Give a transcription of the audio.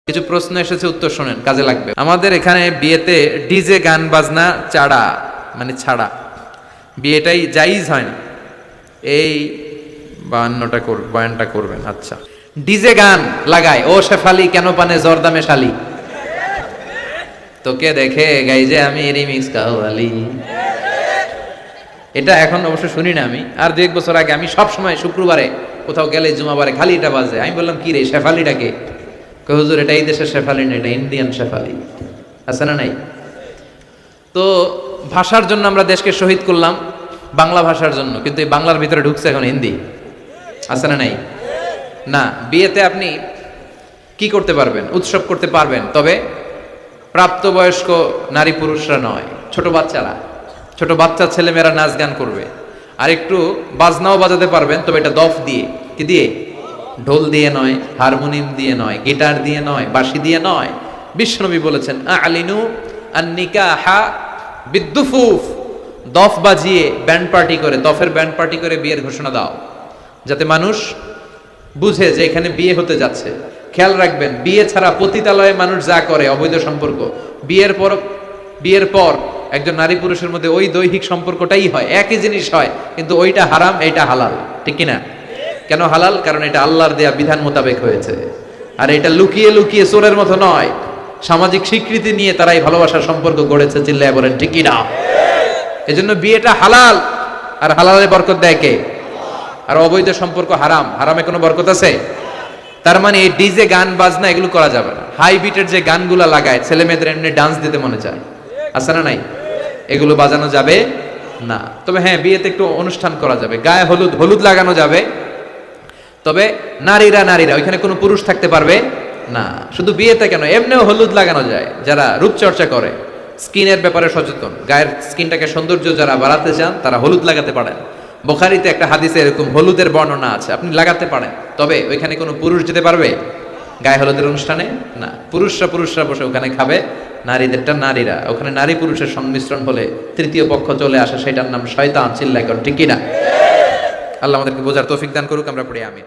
কিছু প্রশ্ন এসেছে, উত্তর শোনেন, কাজে লাগবে। আমাদের এখানে বিয়েতে ডিজে গান বাজনা ছাড়া বিয়েটাই জায়েজ হয় না। এই বয়ানটা করবেন। আচ্ছা, ডিজে গান লাগায়, ও শেফালি কেন পানে জর্দামে শালি, তোকে দেখে গাই যে আমি রিমিক্স কাওয়ালি। এটা এখন অবশ্য শুনি না আমি, আর 2-1 বছর আগে আমি সব সময় শুক্রবারে কোথাও গেলে জুমাবারে খালি এটা বাজে। আমি বললাম কি রে শেফালিটাকে? হুজুর এটা এই দেশের শেফালি না, এটা ইন্ডিয়ান শেফালি। আছে না নাই? তো ভাষার জন্য আমরা দেশকে শহীদ করলাম, বাংলা ভাষার জন্য, কিন্তু এই বাংলার ভিতরে ঢুকছে এখন হিন্দি। আছে না নাই? না, বিয়েতে আপনি কি করতে পারবেন? উৎসব করতে পারবেন, তবে প্রাপ্তবয়স্ক নারী পুরুষরা নয়, ছোট বাচ্চা ছেলেমেয়েরা নাচ গান করবে। আর একটু বাজনাও বাজাতে পারবেন, তবে এটা দফ দিয়ে, কি দিয়ে? ঢোল দিয়ে নয়, হারমোনিয়াম দিয়ে নয়, গিটার দিয়ে নয়, বাঁশি দিয়ে নয়। বিশ্বনবী বলেছেন আলিনু আন-নিকাহা বিদ্দুফুফ, দফ বাজিয়ে ব্যান্ড পার্টি করে, দফের ব্যান্ড পার্টি করে বিয়ের ঘোষণা দাও, যাতে মানুষ বুঝে যে এখানে বিয়ে হতে যাচ্ছে। খেয়াল রাখবেন, বিয়ে ছাড়া পতিতালয়ে মানুষ যা করে অবৈধ সম্পর্ক, বিয়ের পর একজন নারী পুরুষের মধ্যে ওই দৈহিক সম্পর্কটাই হয়, একই জিনিস হয়, কিন্তু ওইটা হারাম, এইটা হালাল। ঠিক কিনা? কেন হালাল? কারণ এটা আল্লাহর দেয়া বিধান মোতাবেক হয়েছে। আর এটা লুকিয়ে লুকিয়ে চোরের মতো নয়, সামাজিক স্বীকৃতি নিয়ে তারা এই ভালোবাসার সম্পর্ক গড়েছে। চিল্লায় বলেন ঠিক কিনা? এজন্য বিয়েটা হালাল, আর হালালে বরকত দেয় কে? আর অবৈধ সম্পর্ক হারাম, হারামে কোনো বরকত আছে? তার মানে এই ডিজে গান বাজনা এগুলো করা যাবে না। হাই বিটের যে গানগুলা লাগায়, ছেলে মেয়েদের এমনি ডান্স দিতে মনে চায়, আছে না নাই? এগুলো বাজানো যাবে না। তবে হ্যাঁ, বিয়েতে একটু অনুষ্ঠান করা যাবে, গায়ে হলুদ লাগানো যাবে, তবে নারীরা ওইখানে কোনো পুরুষ থাকতে পারবে না। শুধু বিয়েতে কেন, এমনিও হলুদ লাগানো যায়। যারা রূপচর্চা করে, স্কিনের ব্যাপারে সচেতন, গায়ের স্কিনটাকে সৌন্দর্য যারা বাড়াতে চান, তারা হলুদ লাগাতে পারেন। বুখারীতে একটা হাদিসে এরকম হলুদের বর্ণনা আছে, আপনি লাগাতে পারেন। তবে ওইখানে কোনো পুরুষ যেতে পারবে গায়ে হলুদের অনুষ্ঠানে? না। পুরুষরা বসে ওখানে খাবে, নারীদেরটা নারীরা। ওখানে নারী পুরুষের সংমিশ্রণ হলে তৃতীয় পক্ষ চলে আসে, সেটার নাম শয়তান। চিল্লায় কর ঠিক কিনা? আল্লাহ আমাদেরকে বোঝার তৌফিক দান করুক। আমরা পড়ি আমিন।